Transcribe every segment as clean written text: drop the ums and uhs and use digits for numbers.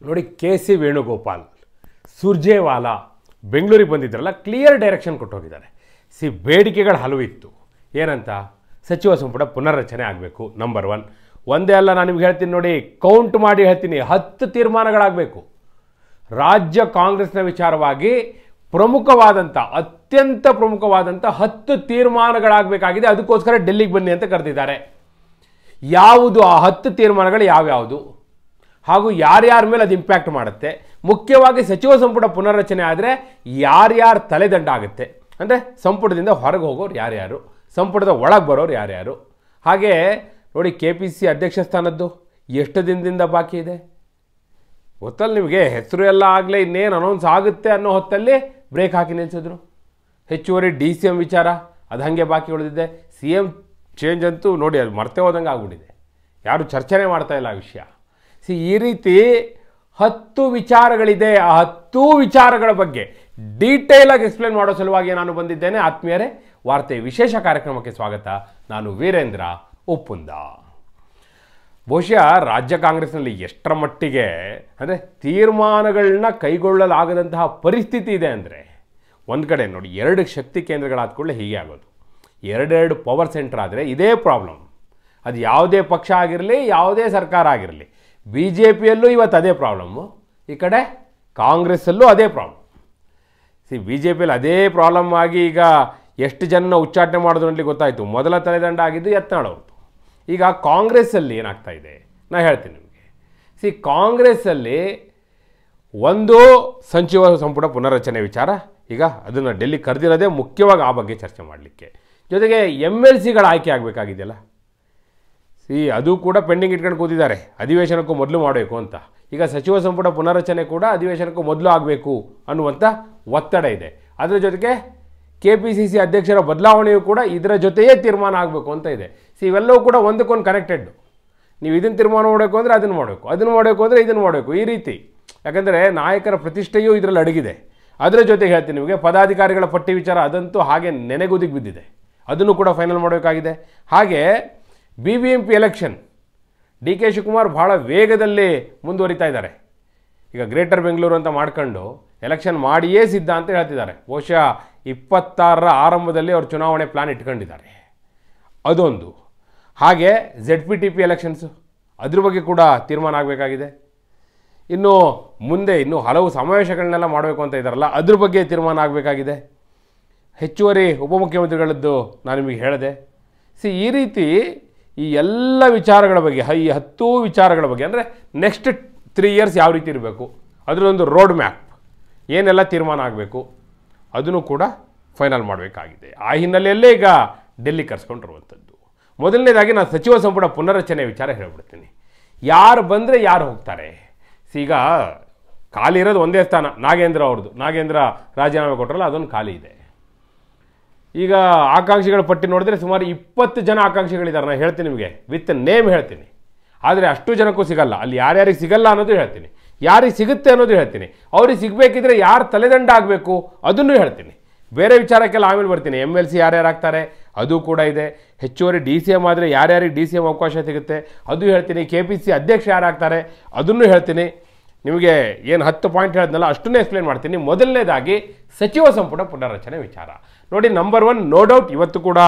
ನೋಡಿ ಕೆ.ಸಿ. ವೇಣುಗೋಪಾಲ್ ಸುರ್ಜೇವಾಲಾ ಬೆಂಗಳೂರಿಗೆ ಬಂದಿದ್ರಲ್ಲ, clear direction ಕೊಟ್ಟು ಹೋಗಿದ್ದಾರೆ. ಬೇಡಿಕೆಗಳು ಹಲವು ಇತ್ತು. ಏನಂತ? ಸಚಿವ ಸಂಪುಟ ಪುನರ್ರಚನೆ ಆಗಬೇಕು. ನಂಬರ್ 1. ಒಂದೇ ಅಲ್ಲ, ನಾನು ನಿಮ್ಗೆ ಹೇಳ್ತೀನಿ ನೋಡಿ, ಕೌಂಟ್ ಮಾಡಿ ಹೇಳ್ತೀನಿ, 10 ತೀರ್ಮಾನಗಳಾಗಬೇಕು. ರಾಜ್ಯ ಕಾಂಗ್ರೆಸ್ನ ವಿಚಾರವಾಗಿ ಪ್ರಮುಖವಾದಂಥ, ಅತ್ಯಂತ ಪ್ರಮುಖವಾದಂಥ 10 ತೀರ್ಮಾನಗಳಾಗಬೇಕಾಗಿದೆ. ಅದಕ್ಕೋಸ್ಕರ ಡೆಲ್ಲಿಗೆ ಬನ್ನಿ ಅಂತ ಕರೆದಿದ್ದಾರೆ. ಯಾವುದು ಆ 10 ತೀರ್ಮಾನಗಳು? ಯಾವ್ಯಾವುದು ಹಾಗೂ ಯಾರ್ಯಾರ ಮೇಲೆ ಅದು ಇಂಪ್ಯಾಕ್ಟ್ ಮಾಡುತ್ತೆ? ಮುಖ್ಯವಾಗಿ ಸಚಿವ ಸಂಪುಟ ಪುನರ್ರಚನೆ ಆದರೆ ಯಾರ್ಯಾರು ತಲೆದಂಡ ಆಗುತ್ತೆ, ಅಂದರೆ ಸಂಪುಟದಿಂದ ಹೊರಗೆ ಹೋಗೋರು ಯಾರ್ಯಾರು, ಸಂಪುಟದ ಒಳಗೆ ಬರೋರು ಯಾರ್ಯಾರು. ಹಾಗೆ ನೋಡಿ, KPCC ಅಧ್ಯಕ್ಷ ಸ್ಥಾನದ್ದು ಎಷ್ಟು ದಿನದಿಂದ ಬಾಕಿ ಇದೆ ಗೊತ್ತಲ್ಲ ನಿಮಗೆ? ಹೆಸರು ಎಲ್ಲ ಆಗಲೇ ಇನ್ನೇನು ಅನೌನ್ಸ್ ಆಗುತ್ತೆ ಅನ್ನೋ ಹೊತ್ತಲ್ಲಿ ಬ್ರೇಕ್ ಹಾಕಿ ನಿಲ್ಲಿಸಿದ್ರು. ಹೆಚ್ಚುವರಿ DCM ವಿಚಾರ ಅದು ಹಾಗೆ ಬಾಕಿ ಉಳಿದಿದೆ. CM ಚೇಂಜ್ ಅಂತೂ ನೋಡಿ, ಅದು ಮರ್ತೇ ಹೋದಂಗೆ ಆಗ್ಬಿಟ್ಟಿದೆ. ಯಾರು ಚರ್ಚೆನೇ ಮಾಡ್ತಾ ಇಲ್ಲ ಆ ವಿಷಯ. ಈ ರೀತಿ 10 ವಿಚಾರಗಳಿದೆ. ಆ 10 ವಿಚಾರಗಳ ಬಗ್ಗೆ ಡೀಟೇಲಾಗಿ ಎಕ್ಸ್ಪ್ಲೇನ್ ಮಾಡೋ ಸಲುವಾಗಿ ನಾನು ಬಂದಿದ್ದೇನೆ. ಆತ್ಮೀಯರೇ, ವಾರ್ತೆ ವಿಶೇಷ ಕಾರ್ಯಕ್ರಮಕ್ಕೆ ಸ್ವಾಗತ. ನಾನು ವೀರೇಂದ್ರ ಉಪ್ಪುಂದ. ಬಹುಶಃ ರಾಜ್ಯ ಕಾಂಗ್ರೆಸ್ನಲ್ಲಿ ಎಷ್ಟರ ಮಟ್ಟಿಗೆ ಅಂದರೆ ತೀರ್ಮಾನಗಳನ್ನ ಕೈಗೊಳ್ಳಲಾಗದಂತಹ ಪರಿಸ್ಥಿತಿ ಇದೆ ಅಂದರೆ, ಒಂದು ಕಡೆ ನೋಡಿ, 2 ಶಕ್ತಿ ಕೇಂದ್ರಗಳಾದ ಕೂಡಲೇ ಹೀಗೆ ಆಗೋದು. 2 ಪವರ್ ಸೆಂಟರ್ ಆದರೆ ಇದೇ ಪ್ರಾಬ್ಲಮ್. ಅದು ಯಾವುದೇ ಪಕ್ಷ ಆಗಿರಲಿ, ಯಾವುದೇ ಸರ್ಕಾರ ಆಗಿರಲಿ. BJPಯಲ್ಲೂ ಇವತ್ತು ಅದೇ ಪ್ರಾಬ್ಲಮ್ಮು, ಈ ಕಡೆ ಕಾಂಗ್ರೆಸ್ಸಲ್ಲೂ ಅದೇ ಪ್ರಾಬ್ಲಮ್. BJPಯಲ್ಲಿ ಅದೇ ಪ್ರಾಬ್ಲಮ್ ಆಗಿ ಈಗ ಎಷ್ಟು ಜನ ಉಚ್ಚಾಟನೆ ಮಾಡೋದು ಅಂತ ಗೊತ್ತಾಯಿತು. ಮೊದಲ ತಲೆದಂಡ ಆಗಿದ್ದು ಯತ್ನಾಳ್ ಅವ್ರದ್ದು. ಈಗ ಕಾಂಗ್ರೆಸ್ಸಲ್ಲಿ ಏನಾಗ್ತಾ ಇದೆ ನಾನು ಹೇಳ್ತೀನಿ ನಿಮಗೆ. ಕಾಂಗ್ರೆಸ್ಸಲ್ಲಿ ಒಂದು ಸಚಿವ ಸಂಪುಟ ಪುನರ್ರಚನೆ ವಿಚಾರ, ಈಗ ಅದನ್ನು ಡೆಲ್ಲಿ ಕರೆದಿರೋದೇ ಮುಖ್ಯವಾಗಿ ಆ ಬಗ್ಗೆ ಚರ್ಚೆ ಮಾಡಲಿಕ್ಕೆ. ಜೊತೆಗೆ MLCಗಳ ಆಯ್ಕೆ ಆಗಬೇಕಾಗಿದೆಯಲ್ಲ, ಅದು ಕೂಡ ಪೆಂಡಿಂಗ್ ಇಟ್ಕೊಂಡು ಕೂತಿದ್ದಾರೆ. ಅಧಿವೇಶನಕ್ಕೂ ಮೊದಲು ಮಾಡಬೇಕು ಅಂತ. ಈಗ ಸಚಿವ ಸಂಪುಟ ಪುನರ್ರಚನೆ ಕೂಡ ಅಧಿವೇಶನಕ್ಕೂ ಮೊದಲು ಆಗಬೇಕು ಅನ್ನುವಂಥ ಒತ್ತಡ ಇದೆ. ಅದರ ಜೊತೆಗೆ KPCC ಅಧ್ಯಕ್ಷರ ಬದಲಾವಣೆಯೂ ಕೂಡ ಇದರ ಜೊತೆಯೇ ತೀರ್ಮಾನ ಆಗಬೇಕು ಅಂತ ಇದೆ. ಇವೆಲ್ಲವೂ ಕೂಡ ಒಂದಕ್ಕೊಂದು ಕನೆಕ್ಟೆಡ್. ನೀವು ಇದನ್ನು ತೀರ್ಮಾನ ಮಾಡಬೇಕು ಅಂದರೆ ಅದನ್ನು ಮಾಡಬೇಕು, ಅದನ್ನು ಮಾಡಬೇಕು ಅಂದರೆ ಇದನ್ನು ಮಾಡಬೇಕು, ಈ ರೀತಿ. ಯಾಕಂದರೆ ನಾಯಕರ ಪ್ರತಿಷ್ಠೆಯೂ ಇದರಲ್ಲಿ ಅಡಗಿದೆ. ಅದರ ಜೊತೆಗೆ ಹೇಳ್ತೀನಿ ನಿಮಗೆ, ಪದಾಧಿಕಾರಿಗಳ ಪಟ್ಟಿ ವಿಚಾರ ಅದಂತೂ ಹಾಗೆ ನೆನೆಗುದಿಗೆ ಬಿದ್ದಿದೆ. ಅದನ್ನು ಕೂಡ ಫೈನಲ್ ಮಾಡಬೇಕಾಗಿದೆ. ಹಾಗೆ BBMP ಎಲೆಕ್ಷನ್, DK ಶಿವಕುಮಾರ್ ಭಾಳ ವೇಗದಲ್ಲಿ ಮುಂದುವರಿತಾ ಇದ್ದಾರೆ. ಈಗ ಗ್ರೇಟರ್ ಬೆಂಗಳೂರು ಅಂತ ಮಾಡ್ಕೊಂಡು ಎಲೆಕ್ಷನ್ ಮಾಡಿಯೇ ಸಿದ್ಧ ಅಂತ ಹೇಳ್ತಿದ್ದಾರೆ. ಬಹುಶಃ 26ರ ಆರಂಭದಲ್ಲಿ ಅವರು ಚುನಾವಣೆ ಪ್ಲಾನ್ ಇಟ್ಕೊಂಡಿದ್ದಾರೆ. ಅದೊಂದು. ಹಾಗೆ ZPTP ಎಲೆಕ್ಷನ್ಸು, ಅದ್ರ ಬಗ್ಗೆ ಕೂಡ ತೀರ್ಮಾನ ಆಗಬೇಕಾಗಿದೆ. ಇನ್ನು ಮುಂದೆ ಇನ್ನೂ ಹಲವು ಸಮಾವೇಶಗಳನ್ನೆಲ್ಲ ಮಾಡಬೇಕು ಅಂತ ಇದ್ದಾರಲ್ಲ, ಅದ್ರ ಬಗ್ಗೆ ತೀರ್ಮಾನ ಆಗಬೇಕಾಗಿದೆ. ಹೆಚ್ಚುವರಿ ಉಪಮುಖ್ಯಮಂತ್ರಿಗಳದ್ದು ನಾನು ನಿಮಗೆ ಹೇಳಿದೆ. ಈ ರೀತಿ ಈ ಎಲ್ಲ ವಿಚಾರಗಳ ಬಗ್ಗೆ, ಈ 10 ವಿಚಾರಗಳ ಬಗ್ಗೆ, ಅಂದರೆ ನೆಕ್ಸ್ಟ್ 3 ಇಯರ್ಸ್ ಯಾವ ರೀತಿ ಇರಬೇಕು, ಅದರೊಂದು ರೋಡ್ ಮ್ಯಾಪ್, ಏನೆಲ್ಲ ತೀರ್ಮಾನ ಆಗಬೇಕು, ಅದನ್ನು ಕೂಡ ಫೈನಲ್ ಮಾಡಬೇಕಾಗಿದೆ. ಆ ಹಿನ್ನೆಲೆಯಲ್ಲೇ ಈಗ ಡೆಲ್ಲಿ ಕರೆಸ್ಕೊಂಡಿರುವಂಥದ್ದು. ಮೊದಲನೇದಾಗಿ ನಾನು ಸಚಿವ ಸಂಪುಟ ಪುನರ್ರಚನೆ ವಿಚಾರ ಹೇಳ್ಬಿಡ್ತೀನಿ. ಯಾರು ಬಂದರೆ ಯಾರು ಹೋಗ್ತಾರೆ. ಈಗ ಖಾಲಿ ಇರೋದು ಒಂದೇ ಸ್ಥಾನ, ನಾಗೇಂದ್ರ ಅವ್ರದ್ದು. ನಾಗೇಂದ್ರ ರಾಜೀನಾಮೆ ಕೊಟ್ಟರಲ್ಲ, ಅದೊಂದು ಖಾಲಿ ಇದೆ. ಈಗ ಆಕಾಂಕ್ಷಿಗಳ ಪಟ್ಟಿ ನೋಡಿದ್ರೆ ಸುಮಾರು 20 ಜನ ಆಕಾಂಕ್ಷಿಗಳಿದ್ದಾರೆ. ನಾನು ಹೇಳ್ತೀನಿ ನಿಮಗೆ, ವಿತ್ ನೇಮ್ ಹೇಳ್ತೀನಿ. ಆದರೆ ಅಷ್ಟು ಜನಕ್ಕೂ ಸಿಗಲ್ಲ. ಅಲ್ಲಿ ಯಾರ್ಯಾರಿಗೆ ಸಿಗಲ್ಲ ಅನ್ನೋದು ಹೇಳ್ತೀನಿ, ಯಾರಿಗೆ ಸಿಗುತ್ತೆ ಅನ್ನೋದು ಹೇಳ್ತೀನಿ. ಅವ್ರಿಗೆ ಸಿಗಬೇಕಿದ್ರೆ ಯಾರು ತಲೆದಂಡ ಆಗಬೇಕು ಅದನ್ನು ಹೇಳ್ತೀನಿ. ಬೇರೆ ವಿಚಾರಕ್ಕೆಲ್ಲ ಆಮೇಲೆ ಬರ್ತೀನಿ. MLC ಯಾರ್ಯಾರು ಆಗ್ತಾರೆ ಅದು ಕೂಡ ಇದೆ. ಹೆಚ್ಚುವರಿ DCM ಆದರೆ ಯಾರ್ಯಾರಿಗೆ DCM ಅವಕಾಶ ಸಿಗುತ್ತೆ ಅದು ಹೇಳ್ತೀನಿ. KPCC ಅಧ್ಯಕ್ಷ ಯಾರಾಗ್ತಾರೆ ಅದನ್ನು ಹೇಳ್ತೀನಿ. ನಿಮಗೆ ಏನು 10 ಪಾಯಿಂಟ್ ಹೇಳಿದ್ನಲ್ಲ ಅಷ್ಟನ್ನೇ ಎಕ್ಸ್ಪ್ಲೇನ್ ಮಾಡ್ತೀನಿ. ಮೊದಲನೇದಾಗಿ ಸಚಿವ ಸಂಪುಟ ಪುನರ್ರಚನೆ ವಿಚಾರ ನೋಡಿ. ನಂಬರ್ 1, ನೋ ಡೌಟ್ ಇವತ್ತು ಕೂಡ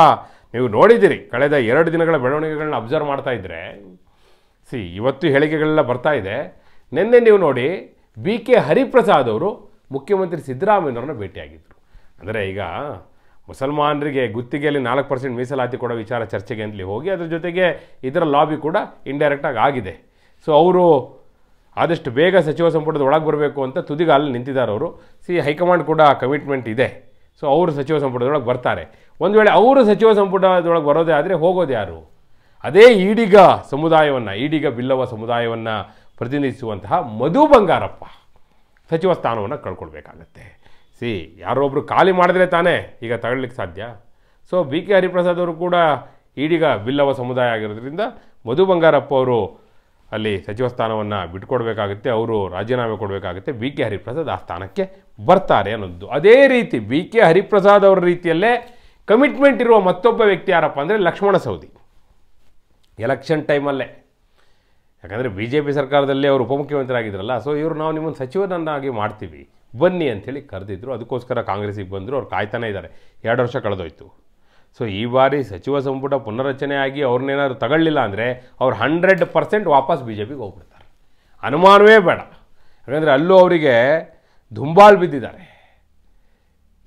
ನೀವು ನೋಡಿದ್ದೀರಿ, ಕಳೆದ 2 ದಿನಗಳ ಬೆಳವಣಿಗೆಗಳನ್ನ ಅಬ್ಸರ್ವ್ ಮಾಡ್ತಾ ಇದ್ದರೆ ಇವತ್ತು ಹೇಳಿಕೆಗಳೆಲ್ಲ ಬರ್ತಾ ಇದೆ. ನಿನ್ನೆ ನೀವು ನೋಡಿ, BK ಹರಿಪ್ರಸಾದ್ ಅವರು ಮುಖ್ಯಮಂತ್ರಿ ಸಿದ್ದರಾಮಯ್ಯನವ್ರನ್ನ ಭೇಟಿಯಾಗಿದ್ದರು. ಅಂದರೆ ಈಗ ಮುಸಲ್ಮಾನರಿಗೆ ಗುತ್ತಿಗೆಯಲ್ಲಿ 4% ಮೀಸಲಾತಿ ಕೊಡೋ ವಿಚಾರ ಚರ್ಚೆಗೆ ಅಂತಲೇ ಹೋಗಿ, ಅದ್ರ ಜೊತೆಗೆ ಇದರ ಲಾಬಿ ಕೂಡ ಇಂಡೈರೆಕ್ಟಾಗಿ ಆಗಿದೆ. ಅವರು ಆದಷ್ಟು ಬೇಗ ಸಚಿವ ಸಂಪುಟದ ಒಳಗೆ ಬರಬೇಕು ಅಂತ ತುದಿಗಾಲಲ್ಲಿ ನಿಂತಿದ್ದಾರೆ ಅವರು. ಹೈಕಮಾಂಡ್ ಕೂಡ ಕಮಿಟ್ಮೆಂಟ್ ಇದೆ. ಅವರು ಸಚಿವ ಸಂಪುಟದೊಳಗೆ ಬರ್ತಾರೆ. ಒಂದು ವೇಳೆ ಅವರು ಸಚಿವ ಸಂಪುಟದೊಳಗೆ ಬರೋದೇ ಆದರೆ ಹೋಗೋದು ಯಾರು? ಅದೇ ಈಡಿಗ ಸಮುದಾಯವನ್ನು, ಈಡಿಗ ಬಿಲ್ಲವ ಸಮುದಾಯವನ್ನು ಪ್ರತಿನಿಧಿಸುವಂತಹ ಮಧು ಬಂಗಾರಪ್ಪ ಸಚಿವ ಸ್ಥಾನವನ್ನು ಕಳ್ಕೊಳ್ಬೇಕಾಗತ್ತೆ. ಯಾರೊಬ್ಬರು ಖಾಲಿ ಮಾಡಿದ್ರೆ ತಾನೇ ಈಗ ತಗೊಳ್ಳಿಕ್ಕೆ ಸಾಧ್ಯ. BK ಹರಿಪ್ರಸಾದ್ ಅವರು ಕೂಡ ಈಡಿಗ ಬಿಲ್ಲವ ಸಮುದಾಯ ಆಗಿರೋದ್ರಿಂದ ಮಧು ಬಂಗಾರಪ್ಪ ಅವರು ಅಲ್ಲಿ ಸಚಿವ ಸ್ಥಾನವನ್ನು ಬಿಟ್ಕೊಡ್ಬೇಕಾಗುತ್ತೆ, ಅವರು ರಾಜೀನಾಮೆ ಕೊಡಬೇಕಾಗುತ್ತೆ. BK ಹರಿಪ್ರಸಾದ್ ಆ ಸ್ಥಾನಕ್ಕೆ ಬರ್ತಾರೆ ಅನ್ನೋದು. ಅದೇ ರೀತಿ BK ಹರಿಪ್ರಸಾದ್ ಅವರ ರೀತಿಯಲ್ಲೇ ಕಮಿಟ್ಮೆಂಟ್ ಇರುವ ಮತ್ತೊಬ್ಬ ವ್ಯಕ್ತಿ ಯಾರಪ್ಪ ಅಂದರೆ ಲಕ್ಷ್ಮಣ ಸವದಿ. ಎಲೆಕ್ಷನ್ ಟೈಮಲ್ಲೇ ಯಾಕಂದರೆ ಬಿ ಜೆ ಪಿ ಸರ್ಕಾರದಲ್ಲಿ ಅವರು ಉಪಮುಖ್ಯಮಂತ್ರಿ ಆಗಿದ್ರಲ್ಲ, ಸೊ ಇವರು ನಾವು ನಿಮ್ಮನ್ನು ಸಚಿವರನ್ನಾಗಿ ಮಾಡ್ತೀವಿ ಬನ್ನಿ ಅಂಥೇಳಿ ಕರೆದಿದ್ರು. ಅದಕ್ಕೋಸ್ಕರ ಕಾಂಗ್ರೆಸ್ಸಿಗೆ ಬಂದರು. ಅವ್ರು ಕಾಯ್ತಾನೇ ಇದ್ದಾರೆ. 2 ವರ್ಷ ಕಳೆದೋಯ್ತು. ಸೊ ಈ ಬಾರಿ ಸಚಿವ ಸಂಪುಟ ಪುನರ್ರಚನೆ ಆಗಿ ಅವ್ರನ್ನೇನಾದ್ರು ತಗೊಳ್ಳಿಲ್ಲ ಅಂದರೆ ಅವ್ರು 100% ವಾಪಸ್ ಬಿ ಜೆ ಪಿಗೆ ಹೋಗ್ಬಿಡ್ತಾರೆ, ಅನುಮಾನವೇ ಬೇಡ. ಯಾಕಂದರೆ ಅಲ್ಲೂ ಅವರಿಗೆ ದುಂಬಾಲು ಬಿದ್ದಿದ್ದಾರೆ.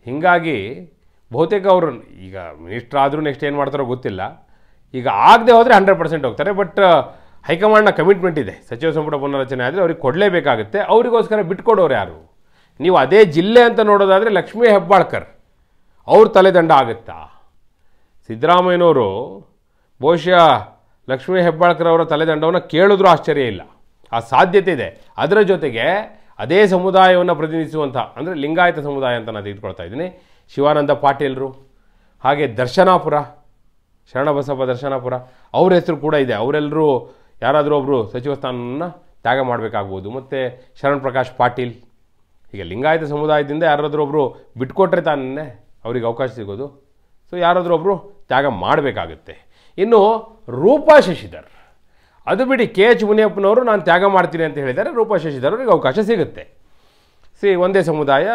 ಹೀಗಾಗಿ ಬಹುತೇಕ ಅವರು ಈಗ ಮಿನಿಸ್ಟರ್ ಆದರೂ ನೆಕ್ಸ್ಟ್ ಏನು ಮಾಡ್ತಾರೋ ಗೊತ್ತಿಲ್ಲ. ಈಗ ಆಗದೆ ಹೋದರೆ 100% ಹೋಗ್ತಾರೆ. ಬಟ್ ಹೈಕಮಾಂಡ್ನ ಕಮಿಟ್ಮೆಂಟ್ ಇದೆ, ಸಚಿವ ಸಂಪುಟ ಪುನರ್ರಚನೆ ಆದರೆ ಅವ್ರಿಗೆ ಕೊಡಲೇಬೇಕಾಗುತ್ತೆ. ಅವರಿಗೋಸ್ಕರ ಬಿಟ್ಕೊಡೋರು ಯಾರು? ನೀವು ಅದೇ ಜಿಲ್ಲೆ ಅಂತ ನೋಡೋದಾದರೆ ಲಕ್ಷ್ಮೀ ಹೆಬ್ಬಾಳ್ಕರ್ ಅವ್ರ ತಲೆದಂಡ ಆಗುತ್ತಾ? ಸಿದ್ದರಾಮಯ್ಯನವರು ಬಹುಶಃ ಲಕ್ಷ್ಮೀ ಹೆಬ್ಬಾಳ್ಕರ್ ಅವರ ತಲೆದಂಡವನ್ನು ಕೇಳಿದ್ರೂ ಆಶ್ಚರ್ಯ ಇಲ್ಲ, ಆ ಸಾಧ್ಯತೆ ಇದೆ. ಅದರ ಜೊತೆಗೆ ಅದೇ ಸಮುದಾಯವನ್ನು ಪ್ರತಿನಿಧಿಸುವಂಥ, ಅಂದರೆ ಲಿಂಗಾಯತ ಸಮುದಾಯ ಅಂತ ನಾನು ತೆಗೆದುಕೊಳ್ತಾ ಇದ್ದೀನಿ, ಶಿವಾನಂದ ಪಾಟೀಲರು, ಹಾಗೆ ದರ್ಶನಾಪುರ, ಶರಣಬಸಪ್ಪ ದರ್ಶನಾಪುರ, ಅವ್ರ ಹೆಸರು ಕೂಡ ಇದೆ. ಅವರೆಲ್ಲರೂ ಯಾರಾದರೂ ಒಬ್ಬರು ಸಚಿವ ಸ್ಥಾನವನ್ನು ತ್ಯಾಗ ಮಾಡಬೇಕಾಗ್ಬೋದು. ಮತ್ತು ಶರಣ್ ಪ್ರಕಾಶ್ ಪಾಟೀಲ್, ಈಗ ಲಿಂಗಾಯತ ಸಮುದಾಯದಿಂದ ಯಾರಾದರೂ ಒಬ್ಬರು ಬಿಟ್ಕೊಟ್ರೆ ತಾನೇ ಅವ್ರಿಗೆ ಅವಕಾಶ ಸಿಗೋದು. ಸೊ ಯಾರಾದರೂ ಒಬ್ಬರು ತ್ಯಾಗ ಮಾಡಬೇಕಾಗುತ್ತೆ. ಇನ್ನು ರೂಪಾ ಶಶಿಧರ್, ಅದು ಬಿಡಿ, ಕೆ ಎಚ್ ಮುನಿಯಪ್ಪನವರು ನಾನು ತ್ಯಾಗ ಮಾಡ್ತೀನಿ ಅಂತ ಹೇಳಿದ್ದಾರೆ. ರೂಪಾ ಶಶಿಧರ್ ಅವರಿಗೆ ಅವಕಾಶ ಸಿಗುತ್ತೆ. ಒಂದೇ ಸಮುದಾಯ,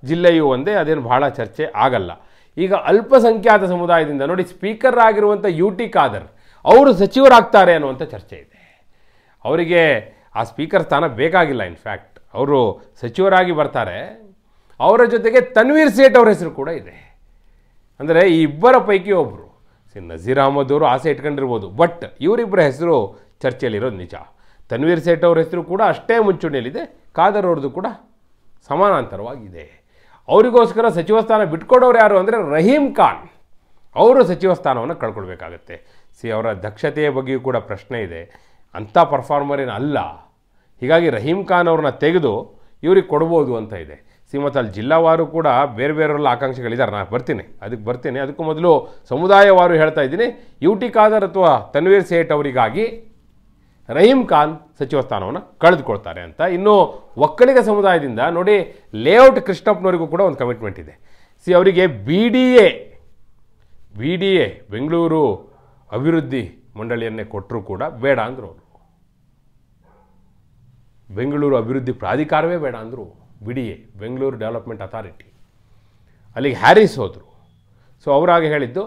ಜಿಲ್ಲೆಯೂ ಒಂದೇ, ಅದೇನು ಭಾಳ ಚರ್ಚೆ ಆಗಲ್ಲ. ಈಗ ಅಲ್ಪಸಂಖ್ಯಾತ ಸಮುದಾಯದಿಂದ ನೋಡಿ, ಸ್ಪೀಕರ್ ಆಗಿರುವಂಥ ಯು ಟಿ ಖಾದರ್ ಅವರು ಸಚಿವರಾಗ್ತಾರೆ ಅನ್ನುವಂಥ ಚರ್ಚೆ ಇದೆ. ಅವರಿಗೆ ಆ ಸ್ಪೀಕರ್ ಸ್ಥಾನ ಬೇಕಾಗಿಲ್ಲ. ಇನ್ಫ್ಯಾಕ್ಟ್ ಅವರು ಸಚಿವರಾಗಿ ಬರ್ತಾರೆ. ಅವರ ಜೊತೆಗೆ ತನ್ವೀರ್ ಸೇಠ್ ಅವರ ಹೆಸರು ಕೂಡ ಇದೆ. ಅಂದರೆ ಈ ಇಬ್ಬರ ಪೈಕಿ ಒಬ್ಬರು. ನಜೀರ್ ಅಹಮದ್ ಅವರು ಆಸೆ ಇಟ್ಕೊಂಡಿರ್ಬೋದು, ಬಟ್ ಇವರಿಬ್ಬರ ಹೆಸರು ಚರ್ಚೆಯಲ್ಲಿರೋದು ನಿಜ. ತನ್ವೀರ್ ಸೇಠ್ ಅವ್ರ ಹೆಸರು ಕೂಡ ಅಷ್ಟೇ ಮುಂಚೂಣಿಯಲ್ಲಿದೆ, ಖಾದರ್ ಅವ್ರದ್ದು ಕೂಡ ಸಮಾನಾಂತರವಾಗಿದೆ. ಅವರಿಗೋಸ್ಕರ ಸಚಿವ ಸ್ಥಾನ ಬಿಟ್ಕೊಡೋರು ಯಾರು ಅಂದರೆ ರಹೀಂ ಖಾನ್. ಅವರು ಸಚಿವ ಸ್ಥಾನವನ್ನು ಕಳ್ಕೊಳ್ಬೇಕಾಗತ್ತೆ. ಅವರ ದಕ್ಷತೆಯ ಬಗ್ಗೆಯೂ ಕೂಡ ಪ್ರಶ್ನೆ ಇದೆ. ಅಂಥ ಪರ್ಫಾರ್ಮರ್ ಏನು ಅಲ್ಲ. ಹೀಗಾಗಿ ರಹೀಂ ಖಾನ್ ಅವ್ರನ್ನ ತೆಗೆದು ಇವ್ರಿಗೆ ಕೊಡ್ಬೋದು ಅಂತ ಇದೆ. ಮತ್ತು ಅಲ್ಲಿ ಜಿಲ್ಲಾವಾರು ಕೂಡ ಬೇರೆ ಬೇರೆಲ್ಲ ಆಕಾಂಕ್ಷಿಗಳಿದ್ದಾರೆ. ನಾನು ಬರ್ತೀನಿ. ಅದಕ್ಕೂ ಮೊದಲು ಸಮುದಾಯವಾರು ಹೇಳ್ತಾ ಇದ್ದೀನಿ. ಯು ಟಿ ಖಾದರ್ ಅಥವಾ ತನ್ವೀರ್ ಸೇಠ್ ಅವರಿಗಾಗಿ ರಹೀಂ ಖಾನ್ ಸಚಿವ ಸ್ಥಾನವನ್ನು ಕಳೆದುಕೊಳ್ತಾರೆ ಅಂತ. ಇನ್ನು ಒಕ್ಕಲಿಗ ಸಮುದಾಯದಿಂದ ನೋಡಿ, ಲೇಔಟ್ ಕೃಷ್ಣಪ್ಪನವರಿಗೂ ಕೂಡ ಒಂದು ಕಮಿಟ್ಮೆಂಟ್ ಇದೆ. ಅವರಿಗೆ ಬಿ ಡಿ ಎ ಬೆಂಗಳೂರು ಅಭಿವೃದ್ಧಿ ಮಂಡಳಿಯನ್ನೇ ಕೊಟ್ಟರೂ ಕೂಡ ಬೇಡ ಅಂದರು. ಅವರು ಬೆಂಗಳೂರು ಅಭಿವೃದ್ಧಿ ಪ್ರಾಧಿಕಾರವೇ ಬೇಡ ಅಂದರು. BDA, ಬೆಂಗಳೂರು ಡೆವಲಪ್ಮೆಂಟ್ ಅಥಾರಿಟಿ, ಅಲ್ಲಿಗೆ ಹ್ಯಾರಿಸ್ ಹೋದರು. ಸೊ ಅವರಾಗೆ ಹೇಳಿದ್ದು,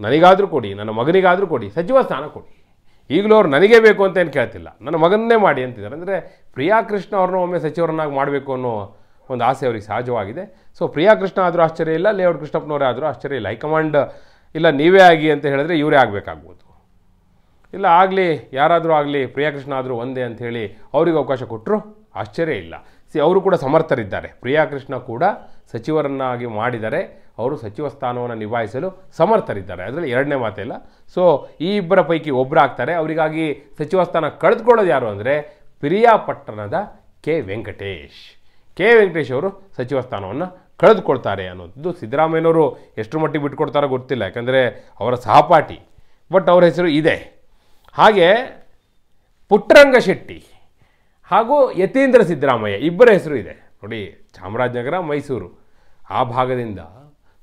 ನನಗಾದರೂ ಕೊಡಿ, ನನ್ನ ಮಗನಿಗಾದರೂ ಕೊಡಿ, ಸಚಿವ ಸ್ಥಾನ ಕೊಡಿ. ಈಗಲೂ ಅವ್ರು ನನಗೇ ಬೇಕು ಅಂತ ಏನು ಕೇಳ್ತಿಲ್ಲ, ನನ್ನ ಮಗನ್ನೇ ಮಾಡಿ ಅಂತಿದ್ದಾರೆ. ಅಂದರೆ ಪ್ರಿಯಾ ಕೃಷ್ಣ ಅವ್ರನ್ನ ಒಮ್ಮೆ ಸಚಿವರನ್ನಾಗಿ ಮಾಡಬೇಕು ಅನ್ನೋ ಒಂದು ಆಸೆ ಅವ್ರಿಗೆ ಸಹಜವಾಗಿದೆ. ಸೊ ಪ್ರಿಯಾ ಕೃಷ್ಣ ಆದರೂ ಆಶ್ಚರ್ಯ ಇಲ್ಲ, ಲೇಔಟ್ ಕೃಷ್ಣಪ್ಪನವರೇ ಆದರೂ ಆಶ್ಚರ್ಯ ಇಲ್ಲ. ಹೈಕಮಾಂಡ್ ಇಲ್ಲ ನೀವೇ ಆಗಿ ಅಂತ ಹೇಳಿದ್ರೆ ಇವರೇ ಆಗಬೇಕಾಗ್ಬೋದು. ಇಲ್ಲ ಆಗಲಿ, ಯಾರಾದರೂ ಆಗಲಿ, ಪ್ರಿಯಾ ಕೃಷ್ಣ ಆದರೂ ಒಂದೇ ಅಂಥೇಳಿ ಅವ್ರಿಗೆ ಅವಕಾಶ ಕೊಟ್ಟರು ಆಶ್ಚರ್ಯ ಇಲ್ಲ. ಅವರು ಕೂಡ ಸಮರ್ಥರಿದ್ದಾರೆ. ಪ್ರಿಯಾ ಕೃಷ್ಣ ಕೂಡ ಸಚಿವರನ್ನಾಗಿ ಮಾಡಿದರೆ ಅವರು ಸಚಿವ ಸ್ಥಾನವನ್ನು ನಿಭಾಯಿಸಲು ಸಮರ್ಥರಿದ್ದಾರೆ, ಅದರಲ್ಲಿ ಎರಡನೇ ಮಾತಿಲ್ಲ. ಸೊ ಈ ಇಬ್ಬರ ಪೈಕಿ ಒಬ್ಬರು ಆಗ್ತಾರೆ. ಅವರಿಗಾಗಿ ಸಚಿವ ಸ್ಥಾನ ಕಳೆದುಕೊಳ್ಳೋದು ಯಾರು ಅಂದರೆ ಪಿರಿಯಾಪಟ್ಟಣದ ಕೆ ವೆಂಕಟೇಶ್ ಅವರು ಸಚಿವ ಸ್ಥಾನವನ್ನು ಕಳೆದುಕೊಳ್ತಾರೆ ಅನ್ನೋದು ಸಿದ್ದರಾಮಯ್ಯನವರು ಎಷ್ಟರ ಮಟ್ಟಿಗೆ ಬಿಟ್ಕೊಡ್ತಾರೋ ಗೊತ್ತಿಲ್ಲ, ಯಾಕಂದರೆ ಅವರ ಸಹಪಾಠಿ, ಬಟ್ ಅವರ ಹೆಸರು ಇದೆ. ಹಾಗೆ ಪುಟ್ಟರಂಗ ಶೆಟ್ಟಿ ಹಾಗೂ ಯತೀಂದ್ರ ಸಿದ್ದರಾಮಯ್ಯ ಇಬ್ಬರ ಹೆಸರು ಇದೆ ನೋಡಿ. ಚಾಮರಾಜನಗರ, ಮೈಸೂರು ಆ ಭಾಗದಿಂದ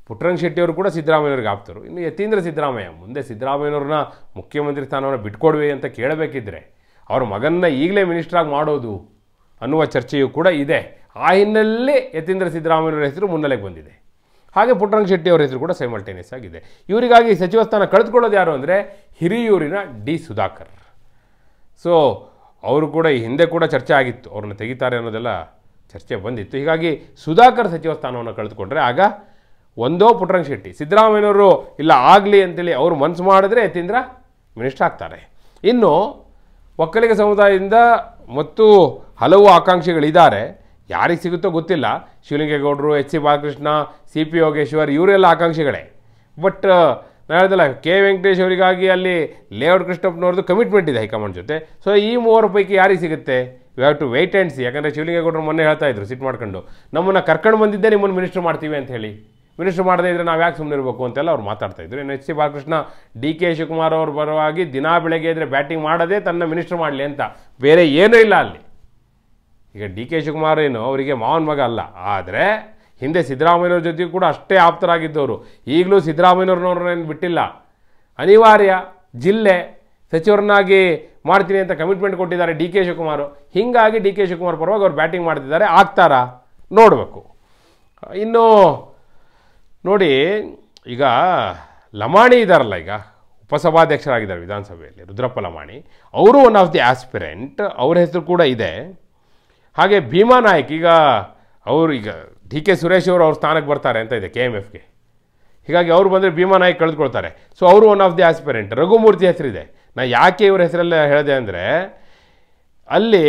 ಪುಟ್ಟರಂಗ ಶೆಟ್ಟಿಯವರು ಕೂಡ ಸಿದ್ದರಾಮಯ್ಯವ್ರಿಗೆ ಆಪ್ತರು. ಇನ್ನು ಯತೀಂದ್ರ ಸಿದ್ದರಾಮಯ್ಯ ಮುಂದೆ ಸಿದ್ದರಾಮಯ್ಯವ್ರನ್ನ ಮುಖ್ಯಮಂತ್ರಿ ಸ್ಥಾನವನ್ನು ಬಿಟ್ಕೊಡ್ವೆ ಅಂತ ಕೇಳಬೇಕಿದ್ರೆ ಅವ್ರ ಮಗನ್ನ ಈಗಲೇ ಮಿನಿಸ್ಟ್ರಾಗಿ ಮಾಡೋದು ಅನ್ನುವ ಚರ್ಚೆಯೂ ಕೂಡ ಇದೆ. ಆ ಹಿನ್ನೆಲೆಯಲ್ಲಿ ಯತೀಂದ್ರ ಸಿದ್ದರಾಮಯ್ಯವ್ರ ಹೆಸರು ಮುನ್ನೆಲೆಗೆ ಬಂದಿದೆ. ಹಾಗೆ ಪುಟ್ಟರಂಗ ಶೆಟ್ಟಿ ಅವರ ಹೆಸರು ಕೂಡ ಸೈಮಲ್ಟೇನಿಯಸ್ ಆಗಿದೆ. ಇವರಿಗಾಗಿ ಸಚಿವ ಸ್ಥಾನ ಕಳೆದುಕೊಳ್ಳೋದು ಯಾರು ಅಂದರೆ ಹಿರಿಯೂರಿನ ಡಿ ಸುಧಾಕರ್. ಸೊ ಅವರು ಕೂಡ ಈ ಹಿಂದೆ ಕೂಡ ಚರ್ಚೆ ಆಗಿತ್ತು, ಅವ್ರನ್ನ ತೆಗಿತಾರೆ ಅನ್ನೋದೆಲ್ಲ ಚರ್ಚೆ ಬಂದಿತ್ತು. ಹೀಗಾಗಿ ಸುಧಾಕರ್ ಸಚಿವ ಸ್ಥಾನವನ್ನು ಕಳೆದುಕೊಂಡ್ರೆ ಆಗ ಒಂದೋ ಪುಟ್ಟರಂಗ ಶೆಟ್ಟಿ, ಸಿದ್ದರಾಮಯ್ಯನವರು ಇಲ್ಲ ಆಗಲಿ ಅಂತೇಳಿ ಅವರು ಮನಸ್ಸು ಮಾಡಿದ್ರೆ ಯತೀಂದ್ರ ಮಿನಿಸ್ಟರ್ ಆಗ್ತಾರೆ. ಇನ್ನು ಒಕ್ಕಲಿಗ ಸಮುದಾಯದಿಂದ ಮತ್ತು ಹಲವು ಆಕಾಂಕ್ಷಿಗಳಿದ್ದಾರೆ, ಯಾರಿಗೆ ಸಿಗುತ್ತೋ ಗೊತ್ತಿಲ್ಲ. ಶಿವಲಿಂಗೇಗೌಡರು, H C Balakrishna, C P Yogeshwar ಇವರೆಲ್ಲ ಆಕಾಂಕ್ಷಿಗಳೇ. ಬಟ್ ನಾನು ಹೇಳ್ದಲ್ಲ, ಕೆ ವೆಂಕಟೇಶ್ ಅವರಿಗಾಗಿ ಅಲ್ಲಿ ಲೇಔಟ್ ಕೃಷ್ಣಪ್ಪನವ್ರದ್ದು ಕಮಿಟ್ಮೆಂಟ್ ಇದೆ ಹೈಕಮಾಂಡ್ ಜೊತೆ. ಸೊ ಈ ಮೂವರ ಪೈಕಿ ಯಾರಿಗೆ ಸಿಗುತ್ತೆ, you have to wait and see. ಯಾಕಂದರೆ ಶಿವಲಿಂಗೇಗೌಡರು ಮೊನ್ನೆ ಹೇಳ್ತಾ ಇದ್ರು ಸಿಟ್ ಮಾಡ್ಕೊಂಡು, ನಮ್ಮನ್ನು ಕರ್ಕೊಂಡು ಬಂದಿದ್ದೆ ನಿಮ್ಮನ್ನು ಮಿನಿಸ್ಟರ್ ಮಾಡ್ತೀವಿ ಅಂತ ಹೇಳಿ, ಮಿನಿಸ್ಟರ್ ಮಾಡದೇ ಇದ್ದರೆ ನಾವು ಯಾಕೆ ಸುಮ್ಮನೆ ಇರಬೇಕು ಅಂತೆಲ್ಲ ಅವ್ರು ಮಾತಾಡ್ತಾಯಿದ್ರು. ಇನ್ನು H C Balakrishna D K Shivakumar ಅವ್ರ ಪರವಾಗಿ ದಿನ ಬೆಳಗ್ಗೆ ಇದ್ದರೆ ಬ್ಯಾಟಿಂಗ್ ಮಾಡದೆ ತನ್ನ ಮಿನಿಸ್ಟರ್ ಮಾಡಲಿ ಅಂತ, ಬೇರೆ ಏನೂ ಇಲ್ಲ ಅಲ್ಲಿ. ಈಗ ಡಿ ಕೆ ಶಿವಕುಮಾರ್ ಏನು ಅವರಿಗೆ ಮಾವನ ಮಗ ಅಲ್ಲ, ಆದರೆ ಹಿಂದೆ ಸಿದ್ದರಾಮಯ್ಯವ್ರ ಜೊತೆಗೂ ಕೂಡ ಅಷ್ಟೇ ಆಪ್ತರಾಗಿದ್ದವರು. ಈಗಲೂ ಸಿದ್ದರಾಮಯ್ಯವ್ರನ್ನವ್ರನ್ನೇನು ಬಿಟ್ಟಿಲ್ಲ. ಅನಿವಾರ್ಯ ಜಿಲ್ಲೆ ಸಚಿವರನ್ನಾಗಿ ಮಾಡ್ತೀನಿ ಅಂತ ಕಮಿಟ್ಮೆಂಟ್ ಕೊಟ್ಟಿದ್ದಾರೆ ಡಿ ಕೆ ಶಿವಕುಮಾರ್. ಹೀಗಾಗಿ ಡಿ ಕೆ ಶಿವಕುಮಾರ್ ಪರವಾಗಿ ಅವ್ರು ಬ್ಯಾಟಿಂಗ್ ಮಾಡ್ತಿದ್ದಾರೆ. ಆಗ್ತಾರಾ ನೋಡಬೇಕು. ಇನ್ನು ನೋಡಿ, ಈಗ ಲಮಾಣಿ ಇದ್ದಾರಲ್ಲ, ಈಗ ಉಪಸಭಾಧ್ಯಕ್ಷರಾಗಿದ್ದಾರೆ ವಿಧಾನಸಭೆಯಲ್ಲಿ ರುದ್ರಪ್ಪ ಲಮಾಣಿ, ಅವರು ಒನ್ ಆಫ್ ದಿ ಆಸ್ಪಿರೆಂಟ್, ಅವ್ರ ಹೆಸರು ಕೂಡ ಇದೆ. ಹಾಗೆ ಭೀಮಾ ನಾಯಕ್, ಈಗ ಅವರು ಈಗ ಡಿ ಕೆ ಸುರೇಶ್ ಅವರು ಅವ್ರ ಸ್ಥಾನಕ್ಕೆ ಬರ್ತಾರೆ ಅಂತ ಇದೆ KMFಗೆ. ಹೀಗಾಗಿ ಅವ್ರು ಬಂದರೆ ಭೀಮಾ ನಾಯಕ್ ಕಳೆದುಕೊಳ್ತಾರೆ. ಸೊ ಅವರು one of the aspirant. Raghumurthy ಹೆಸರಿದೆ. ನಾನು ಯಾಕೆ ಇವ್ರ ಹೆಸರೆಲ್ಲ ಹೇಳಿದೆ ಅಂದರೆ, ಅಲ್ಲಿ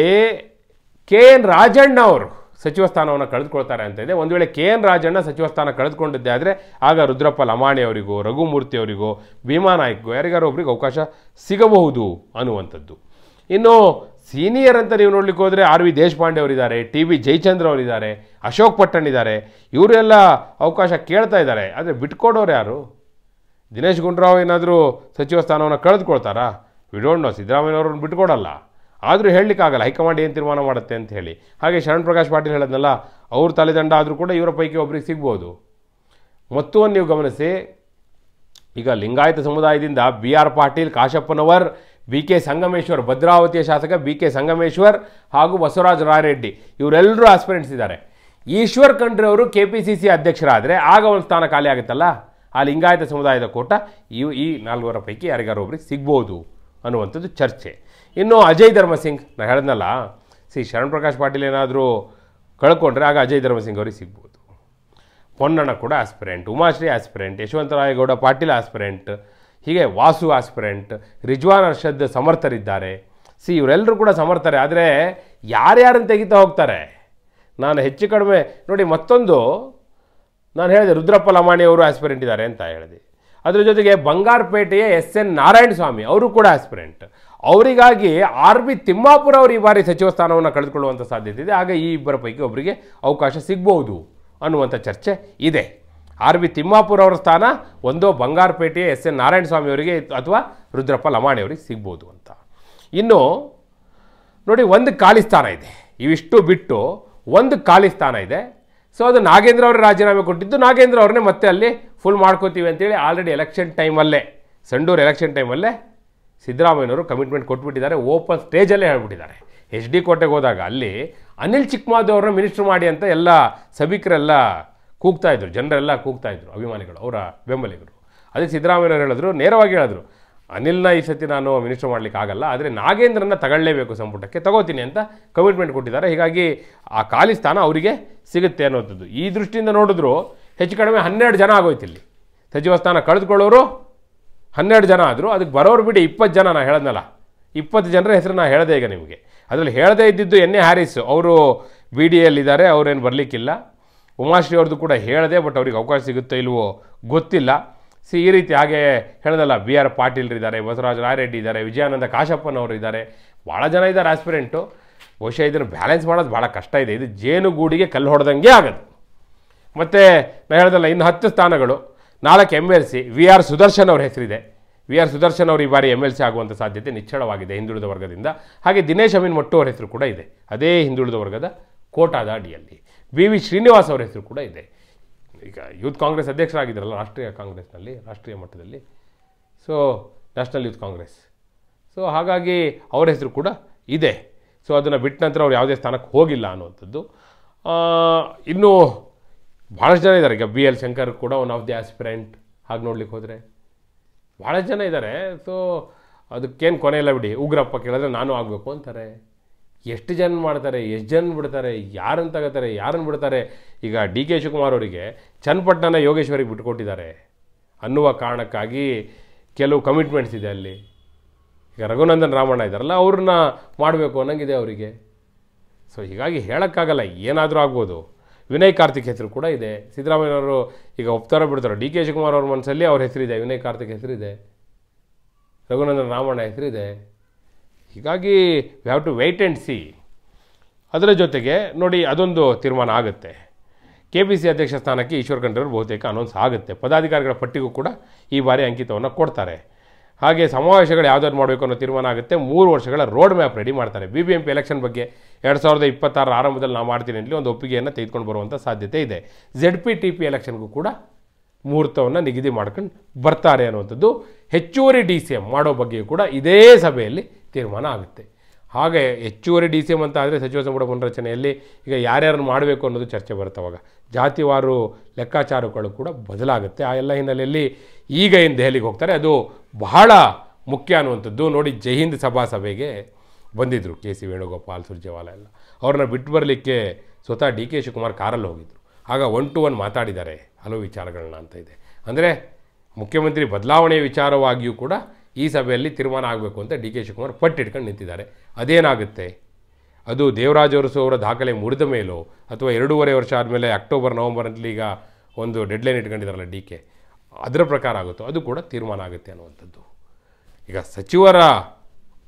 KN ರಾಜಣ್ಣ ಅವರು ಸಚಿವ ಸ್ಥಾನವನ್ನು ಕಳೆದುಕೊಳ್ತಾರೆ ಅಂತ ಇದೆ. ಒಂದು ವೇಳೆ KN ರಾಜಣ್ಣ ಸಚಿವ ಸ್ಥಾನ ಕಳೆದುಕೊಂಡಿದ್ದೆ ಆದರೆ ಆಗ ರುದ್ರಪ್ಪ ಲಮಾಣಿ ಅವರಿಗೂ, ರಘುಮೂರ್ತಿ ಅವರಿಗೂ, ಭೀಮಾ ನಾಯ್ಕಗೂ ಯಾರಿಗಾರು ಒಬ್ರಿಗೆ ಅವಕಾಶ ಸಿಗಬಹುದು ಅನ್ನುವಂಥದ್ದು. ಇನ್ನು ಸೀನಿಯರ್ ಅಂತ ನೀವು ನೋಡ್ಲಿಕ್ಕೆ ಹೋದರೆ RV ದೇಶಪಾಂಡೆ ಅವರಿದ್ದಾರೆ, TB ಜಯಚಂದ್ರ ಅವರಿದ್ದಾರೆ, ಅಶೋಕ್ ಪಟ್ಟಣ್ ಇದ್ದಾರೆ. ಇವರೆಲ್ಲ ಅವಕಾಶ ಕೇಳ್ತಾ ಇದ್ದಾರೆ. ಆದರೆ ಬಿಟ್ಕೊಡೋರು ಯಾರು? ದಿನೇಶ್ ಗುಂಡೂರಾವ್ ಏನಾದರೂ ಸಚಿವ ಸ್ಥಾನವನ್ನು ಕಳೆದುಕೊಳ್ತಾರಾ? We don't know. ಸಿದ್ದರಾಮಯ್ಯವ್ರನ್ನ ಬಿಟ್ಕೊಡಲ್ಲ. ಆದರೂ ಹೇಳಲಿಕ್ಕಾಗಲ್ಲ ಹೈಕಮಾಂಡ್ ಏನು ತೀರ್ಮಾನ ಮಾಡುತ್ತೆ ಅಂತ ಹೇಳಿ. ಹಾಗೆ ಶರಣ್ ಪ್ರಕಾಶ್ ಪಾಟೀಲ್ ಹೇಳೋದ್ನಲ್ಲ, ಅವ್ರ ತಲೆದಂಡ ಆದರೂ ಕೂಡ ಇವರ ಪೈಕಿ ಒಬ್ರಿಗೆ ಸಿಗ್ಬೋದು. ಮತ್ತೊಂದು ನೀವು ಗಮನಿಸಿ, ಈಗ ಲಿಂಗಾಯತ ಸಮುದಾಯದಿಂದ BR ಪಾಟೀಲ್, ಕಾಶಪ್ಪನವರ್, BK ಸಂಗಮೇಶ್ವರ್, ಭದ್ರಾವತಿಯ ಶಾಸಕ BK ಸಂಗಮೇಶ್ವರ್ ಹಾಗೂ ಬಸವರಾಜ ರಾಯರೆಡ್ಡಿ ಇವರೆಲ್ಲರೂ ಆಸ್ಪಿರೆಂಟ್ಸ್ ಇದ್ದಾರೆ. ಈಶ್ವರ್ ಖಂಡ್ರೆ ಅವರು KPCC ಅಧ್ಯಕ್ಷರಾದರೆ ಆಗ ಒಂದು ಸ್ಥಾನ ಖಾಲಿ ಆಗುತ್ತಲ್ಲ, ಆ ಲಿಂಗಾಯತ ಸಮುದಾಯದ ಕೋಟ ಈ 4 ಪೈಕಿ ಯಾರಿಗಾರು ಒಬ್ರಿಗೆ ಸಿಗ್ಬೋದು ಅನ್ನುವಂಥದ್ದು ಚರ್ಚೆ. ಇನ್ನು ಅಜಯ್ ಧರ್ಮಸಿಂಗ್, ನಾನು ಹೇಳಿದ್ನಲ್ಲ, ಶರಣ್ ಪ್ರಕಾಶ್ ಪಾಟೀಲ್ ಏನಾದರೂ ಕಳ್ಕೊಂಡ್ರೆ ಆಗ ಅಜಯ್ ಧರ್ಮಸಿಂಗ್ ಅವ್ರಿಗೆ ಸಿಗ್ಬೋದು. ಪೊನ್ನಣ್ಣ ಕೂಡ aspirant, Umashree aspirant, Yashwantrayagouda Patil aspirant, ಹೀಗೆ ವಾಸು ಆಸ್ಪಿರೆಂಟ್, ರಿಜ್ವಾನ್ ಅರ್ಷದ್ ಸಮರ್ಥರಿದ್ದಾರೆ. ಇವರೆಲ್ಲರೂ ಕೂಡ ಸಮರ್ಥರೆ. ಆದರೆ ಯಾರ್ಯಾರನ್ನು ತೆಗಿತಾ ಹೋಗ್ತಾರೆ? ನಾನು ಹೆಚ್ಚು ಕಡಿಮೆ ನೋಡಿ, ಮತ್ತೊಂದು ನಾನು ಹೇಳಿದೆ ರುದ್ರಪ್ಪ ಲಮಾಣಿ ಅವರು ಆಸ್ಪಿರೆಂಟ್ ಇದ್ದಾರೆ ಅಂತ ಹೇಳಿದೆ. ಅದರ ಜೊತೆಗೆ ಬಂಗಾರಪೇಟೆಯ SN ನಾರಾಯಣ ಸ್ವಾಮಿ ಅವರು ಕೂಡ ಆಸ್ಪಿರೆಂಟ್. ಅವರಿಗಾಗಿ RB ತಿಮ್ಮಾಪುರ ಅವರು ಈ ಬಾರಿ ಸಚಿವ ಸ್ಥಾನವನ್ನು ಕಳೆದುಕೊಳ್ಳುವಂಥ ಸಾಧ್ಯತೆ ಇದೆ. ಆಗ ಈ ಇಬ್ಬರ ಪೈಕಿ ಒಬ್ಬರಿಗೆ ಅವಕಾಶ ಸಿಗ್ಬೋದು ಅನ್ನುವಂಥ ಚರ್ಚೆ ಇದೆ. RB ತಿಮ್ಮಾಪುರ ಅವರ ಸ್ಥಾನ ಒಂದೋ ಬಂಗಾರಪೇಟೆಯ SN ನಾರಾಯಣ ಸ್ವಾಮಿ ಅವರಿಗೆ ಅಥವಾ ರುದ್ರಪ್ಪ ಲಮಾಣಿ ಅವರಿಗೆ ಸಿಗ್ಬೋದು ಅಂತ. ಇನ್ನು ನೋಡಿ, ಒಂದು ಖಾಲಿ ಸ್ಥಾನ ಇದೆ. ಇವಿಷ್ಟು ಬಿಟ್ಟು ಒಂದು ಖಾಲಿ ಸ್ಥಾನ ಇದೆ. ಸೊ ಅದು ನಾಗೇಂದ್ರ ಅವರು ರಾಜೀನಾಮೆ ಕೊಟ್ಟಿದ್ದು. ನಾಗೇಂದ್ರ ಅವ್ರನ್ನೇ ಮತ್ತೆ ಅಲ್ಲಿ ಫುಲ್ ಮಾಡ್ಕೋತೀವಿ ಅಂತೇಳಿ ಆಲ್ರೆಡಿ ಎಲೆಕ್ಷನ್ ಟೈಮಲ್ಲೇ, ಸಂಡೂರು ಎಲೆಕ್ಷನ್ ಟೈಮಲ್ಲೇ ಸಿದ್ದರಾಮಯ್ಯನವರು ಕಮಿಟ್ಮೆಂಟ್ ಕೊಟ್ಬಿಟ್ಟಿದ್ದಾರೆ. ಓಪನ್ ಸ್ಟೇಜಲ್ಲೇ ಹೇಳ್ಬಿಟ್ಟಿದ್ದಾರೆ. HD ಕೋಟೆಗೆ ಹೋದಾಗ ಅಲ್ಲಿ ಅನಿಲ್ ಚಿಕ್ಕಮಾದೇವ್ ಅವ್ರನ್ನ ಮಿನಿಸ್ಟರ್ ಮಾಡಿ ಅಂತ ಎಲ್ಲ ಸಭಿಕರೆಲ್ಲ ಕೂಗ್ತಾಯಿದ್ರು, ಜನರೆಲ್ಲ ಕೂಗ್ತಾಯಿದ್ರು, ಅಭಿಮಾನಿಗಳು, ಅವರ ಬೆಂಬಲಿಗರು. ಅದಕ್ಕೆ ಸಿದ್ದರಾಮಯ್ಯನವರು ಹೇಳಿದ್ರು, ನೇರವಾಗಿ ಹೇಳಿದ್ರು, ಅನಿಲ್ನ ಈ ಸತಿ ನಾನು ಮಿನಿಸ್ಟರ್ ಮಾಡಲಿಕ್ಕೆ ಆಗಲ್ಲ, ಆದರೆ ನಾಗೇಂದ್ರನ್ನ ತಗೊಳ್ಳೇಬೇಕು ಸಂಪುಟಕ್ಕೆ, ತಗೋತೀನಿ ಅಂತ ಕಮಿಟ್ಮೆಂಟ್ ಕೊಟ್ಟಿದ್ದಾರೆ. ಹೀಗಾಗಿ ಆ ಖಾಲಿ ಸ್ಥಾನ ಅವರಿಗೆ ಸಿಗುತ್ತೆ ಅನ್ನೋಂಥದ್ದು. ಈ ದೃಷ್ಟಿಯಿಂದ ನೋಡಿದ್ರು ಹೆಚ್ಚು ಕಡಿಮೆ 12 ಜನ ಆಗೋಯ್ತಿಲ್ಲಿ. ಸಚಿವ ಸ್ಥಾನ ಕಳೆದುಕೊಳ್ಳೋರು 12 ಜನ ಆದರು. ಅದಕ್ಕೆ ಬರೋರು ಬಿಡಿ 20 ಜನ. ನಾನು ಹೇಳದ್ನಲ್ಲ, 20 ಜನರ ಹೆಸರು ನಾನು ಹೇಳಿದೆ ಈಗ ನಿಮಗೆ. ಅದರಲ್ಲಿ ಹೇಳದೇ ಇದ್ದಿದ್ದು NA ಹ್ಯಾರಿಸ್, ಅವರು BDಯಲ್ಲಿ ಇದ್ದಾರೆ, ಅವರೇನು ಬರಲಿಕ್ಕಿಲ್ಲ. ಉಮಾಶ್ರೀ ಅವ್ರದ್ದು ಕೂಡ ಹೇಳಿದೆ, ಬಟ್ ಅವ್ರಿಗೆ ಅವಕಾಶ ಸಿಗುತ್ತೋ ಇಲ್ವೋ ಗೊತ್ತಿಲ್ಲ. ಈ ರೀತಿ ಹಾಗೆ ಹೇಳಿದಲ್ಲ, BR ಪಾಟೀಲ್ರಿದ್ದಾರೆ, ಬಸವರಾಜ ರಾಯರೆಡ್ಡಿ ಇದ್ದಾರೆ, ವಿಜಯಾನಂದ ಕಾಶಪ್ಪನವರು ಇದ್ದಾರೆ, ಭಾಳ ಜನ ಇದ್ದಾರೆ ಆಸ್ಪಿರೆಂಟು. ಬಹುಶಃ ಇದನ್ನು ಬ್ಯಾಲೆನ್ಸ್ ಮಾಡೋದು ಭಾಳ ಕಷ್ಟ ಇದೆ. ಇದು ಜೇನುಗೂಡಿಗೆ ಕಲ್ಲು ಹೊಡೆದಂಗೆ ಆಗೋದು. ಮತ್ತು ನಾನು ಹೇಳ್ದಲ್ಲ, ಇನ್ನು 10 ಸ್ಥಾನಗಳು, 4 MLC. VR ಸುದರ್ಶನ್ ಅವ್ರ ಹೆಸರಿದೆ. VR ಸುದರ್ಶನ್ ಅವರು ಈ ಬಾರಿ MLC ಆಗುವಂಥ ಸಾಧ್ಯತೆ ನಿಚ್ಚಳವಾಗಿದೆ ಹಿಂದುಳಿದ ವರ್ಗದಿಂದ. ಹಾಗೆ ದಿನೇಶ್ ಅಮೀನ್ ಮೊಟ್ಟು ಅವ್ರ ಹೆಸರು ಕೂಡ ಇದೆ, ಅದೇ ಹಿಂದುಳಿದ ವರ್ಗದ ಕೋಟಾದ ಅಡಿಯಲ್ಲಿ. BV ಶ್ರೀನಿವಾಸ್ ಅವರ ಹೆಸರು ಕೂಡ ಇದೆ. ಈಗ ಯೂತ್ ಕಾಂಗ್ರೆಸ್ ಅಧ್ಯಕ್ಷರಾಗಿದ್ದಾರಲ್ಲ ರಾಷ್ಟ್ರೀಯ ಕಾಂಗ್ರೆಸ್ನಲ್ಲಿ, ರಾಷ್ಟ್ರೀಯ ಮಟ್ಟದಲ್ಲಿ, so national youth Congress. So ಹಾಗಾಗಿ ಅವರ ಹೆಸರು ಕೂಡ ಇದೆ. ಸೊ ಅದನ್ನು ಬಿಟ್ಟ ನಂತರ ಅವ್ರು ಯಾವುದೇ ಸ್ಥಾನಕ್ಕೆ ಹೋಗಿಲ್ಲ ಅನ್ನುವಂಥದ್ದು. ಇನ್ನೂ ಭಾಳಷ್ಟು ಜನ ಇದ್ದಾರೆ. ಈಗ BL ಶಂಕರ್ ಕೂಡ ಒನ್ ಆಫ್ ದಿ ಆಸ್ಪಿರೆಂಟ್. ಹಾಗೆ ನೋಡ್ಲಿಕ್ಕೆ ಹೋದರೆ ಭಾಳಷ್ಟು ಜನ ಇದ್ದಾರೆ. ಸೊ ಅದಕ್ಕೇನು ಕೊನೆ ಇಲ್ಲ ಬಿಡಿ. ಉಗ್ರಪ್ಪ ಕೇಳಿದ್ರೆ ನಾನು ಆಗಬೇಕು ಅಂತಾರೆ. ಎಷ್ಟು ಜನ ಮಾಡ್ತಾರೆ, ಎಷ್ಟು ಜನ ಬಿಡ್ತಾರೆ, ಯಾರನ್ನು ತಗೋತಾರೆ, ಯಾರನ್ನು ಬಿಡ್ತಾರೆ? ಈಗ DK ಶಿವಕುಮಾರ್ ಅವರಿಗೆ ಚನ್ನಪಟ್ಟಣ ಯೋಗೇಶ್ವರಿಗೆ ಬಿಟ್ಟುಕೊಟ್ಟಿದ್ದಾರೆ ಅನ್ನುವ ಕಾರಣಕ್ಕಾಗಿ ಕೆಲವು ಕಮಿಟ್ಮೆಂಟ್ಸ್ ಇದೆ ಅಲ್ಲಿ. ಈಗ ರಘುನಂದನ್ ರಾಮಣ್ಣ ಇದ್ದಾರಲ್ಲ, ಅವ್ರನ್ನ ಮಾಡಬೇಕು ಅನ್ನಂಗಿದೆ ಅವರಿಗೆ. ಸೊ ಹೀಗಾಗಿ ಹೇಳೋಕ್ಕಾಗಲ್ಲ, ಏನಾದರೂ ಆಗ್ಬೋದು. ವಿನಯ್ ಕಾರ್ತಿಕ್ ಹೆಸರು ಕೂಡ ಇದೆ. ಸಿದ್ದರಾಮಯ್ಯನವರು ಈಗ ಒಪ್ತಾರೋ ಬಿಡ್ತಾರೋ, DK ಶಿವಕುಮಾರ್ ಅವ್ರ ಮನಸ್ಸಲ್ಲಿ ಅವ್ರ ಹೆಸರಿದೆ, ವಿನಯ್ ಕಾರ್ತಿಕ್ ಹೆಸರಿದೆ, ರಘುನಂದನ್ ರಾಮಣ್ಣ ಹೆಸರಿದೆ. ಹೀಗಾಗಿ we have to wait and see. ಅದರ ಜೊತೆಗೆ ನೋಡಿ, ಅದೊಂದು ತೀರ್ಮಾನ ಆಗುತ್ತೆ. KPC ಅಧ್ಯಕ್ಷ ಸ್ಥಾನಕ್ಕೆ ಈಶ್ವರ್ ಖಂಡ್ರೆ ಅವರು ಬಹುತೇಕ ಅನೌನ್ಸ್ ಆಗುತ್ತೆ. ಪದಾಧಿಕಾರಿಗಳ ಪಟ್ಟಿಗೂ ಕೂಡ ಈ ಬಾರಿ ಅಂಕಿತವನ್ನು ಕೊಡ್ತಾರೆ. ಹಾಗೆ ಸಮಾವೇಶಗಳು ಯಾವುದಾದ್ರು ಮಾಡಬೇಕು ಅನ್ನೋ ತೀರ್ಮಾನ ಆಗುತ್ತೆ. 3 ವರ್ಷಗಳ ರೋಡ್ ಮ್ಯಾಪ್ ರೆಡಿ ಮಾಡ್ತಾರೆ. BBMP ಎಲೆಕ್ಷನ್ ಬಗ್ಗೆ 2026 ಆರಂಭದಲ್ಲಿ ನಾವು ಮಾಡ್ತೀನಿ ಅಂತೇಳಿ ಒಂದು ಒಪ್ಪಿಗೆಯನ್ನು ತೆಗೆದುಕೊಂಡು ಬರುವಂಥ ಸಾಧ್ಯತೆ ಇದೆ. ZPTP ಎಲೆಕ್ಷನ್ಗೂ ಕೂಡ ಮುಹೂರ್ತವನ್ನು ನಿಗದಿ ಮಾಡ್ಕೊಂಡು ಬರ್ತಾರೆ ಅನ್ನುವಂಥದ್ದು. ಹೆಚ್ಚುವರಿ DCM ಮಾಡೋ ಬಗ್ಗೆಯೂ ಕೂಡ ಇದೇ ಸಭೆಯಲ್ಲಿ ತೀರ್ಮಾನ ಆಗುತ್ತೆ. ಹಾಗೆ ಹೆಚ್ಚುವರಿ ಡಿ ಸಿ ಎಮ್ ಅಂತ ಆದರೆ ಸಚಿವ ಸಂಪುಟ ಪುನರಚನೆಯಲ್ಲಿ ಈಗ ಯಾರ್ಯಾರನ್ನು ಮಾಡಬೇಕು ಅನ್ನೋದು ಚರ್ಚೆ ಬರುತ್ತವಾಗ ಜಾತಿವಾರು ಲೆಕ್ಕಾಚಾರಗಳು ಕೂಡ ಬದಲಾಗುತ್ತೆ. ಆ ಎಲ್ಲ ಹಿನ್ನೆಲೆಯಲ್ಲಿ ಈಗ ಏನು ದೆಹಲಿಗೆ ಹೋಗ್ತಾರೆ ಅದು ಬಹಳ ಮುಖ್ಯ ಅನ್ನುವಂಥದ್ದು. ನೋಡಿ, ಜೈ ಹಿಂದ್ ಸಭಾ ಸಭೆಗೆ ಬಂದಿದ್ದರು ಕೆ.ಸಿ. ವೇಣುಗೋಪಾಲ್, ಸುರ್ಜೇವಾಲಾ ಎಲ್ಲ. ಅವ್ರನ್ನ ಬಿಟ್ಟು ಬರಲಿಕ್ಕೆ ಸ್ವತಃ ಡಿ ಕೆ ಶಿವಕುಮಾರ್ ಕಾರಲ್ಲಿ ಹೋಗಿದ್ದರು. ಆಗ 1 to 1 ಮಾತಾಡಿದ್ದಾರೆ ಹಲವು ವಿಚಾರಗಳನ್ನ ಅಂತ ಇದೆ. ಅಂದರೆ ಮುಖ್ಯಮಂತ್ರಿ ಬದಲಾವಣೆಯ ವಿಚಾರವಾಗಿಯೂ ಕೂಡ ಈ ಸಭೆಯಲ್ಲಿ ತೀರ್ಮಾನ ಆಗಬೇಕು ಅಂತ ಡಿ ಕೆ ಶಿವಕುಮಾರ್ ಪಟ್ಟಿಟ್ಕೊಂಡು ನಿಂತಿದ್ದಾರೆ. ಅದೇನಾಗುತ್ತೆ? ಅದು ದೇವರಾಜ ಅರಸು ಅವರ ದಾಖಲೆ ಮುರಿದ ಮೇಲೋ ಅಥವಾ 2.5 ವರ್ಷ ಆದಮೇಲೆ ಅಕ್ಟೋಬರ್ ನವಂಬರಲ್ಲಿ ಈಗ ಒಂದು ಡೆಡ್ಲೈನ್ ಇಟ್ಕೊಂಡಿದ್ದಾರಲ್ಲ ಡಿ ಕೆ, ಅದರ ಪ್ರಕಾರ ಆಗುತ್ತೋ ಅದು ಕೂಡ ತೀರ್ಮಾನ ಆಗುತ್ತೆ ಅನ್ನುವಂಥದ್ದು. ಈಗ ಸಚಿವರ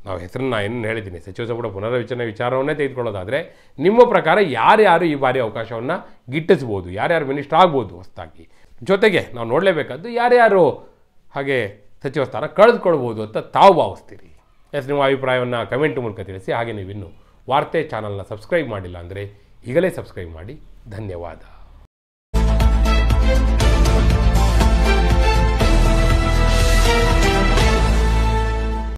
ನಾವು ಹೆಸರನ್ನ ಏನು ಹೇಳಿದ್ದೀನಿ, ಸಚಿವ ಸಂಪುಟ ಪುನರ್ರಚನೆ ವಿಚಾರವನ್ನೇ ತೆಗೆದುಕೊಳ್ಳೋದಾದರೆ ನಿಮ್ಮ ಪ್ರಕಾರ ಯಾರ್ಯಾರು ಈ ಬಾರಿ ಅವಕಾಶವನ್ನು ಗಿಟ್ಟಿಸ್ಬೋದು, ಯಾರ್ಯಾರು ಮಿನಿಸ್ಟರ್ ಆಗ್ಬೋದು ಹೊಸದಾಗಿ? ಜೊತೆಗೆ ನಾವು ನೋಡಲೇಬೇಕಾದ್ದು ಯಾರ್ಯಾರು ಹಾಗೆ ಸಚಿವ ಸ್ಥಾನ ಕಳೆದುಕೊಳ್ಬೋದು ಅಂತ ತಾವು ಭಾವಿಸ್ತೀರಿ? ನಿಮ್ಮ ಅಭಿಪ್ರಾಯವನ್ನು ಕಮೆಂಟ್ ಮೂಲಕ ತಿಳಿಸಿ. ಹಾಗೆ ನೀವಿನ್ನೂ ವಾರ್ತೆ ಚಾನಲ್ನ ಸಬ್ಸ್ಕ್ರೈಬ್ ಮಾಡಿಲ್ಲ ಅಂದರೆ ಈಗಲೇ ಸಬ್ಸ್ಕ್ರೈಬ್ ಮಾಡಿ. ಧನ್ಯವಾದ.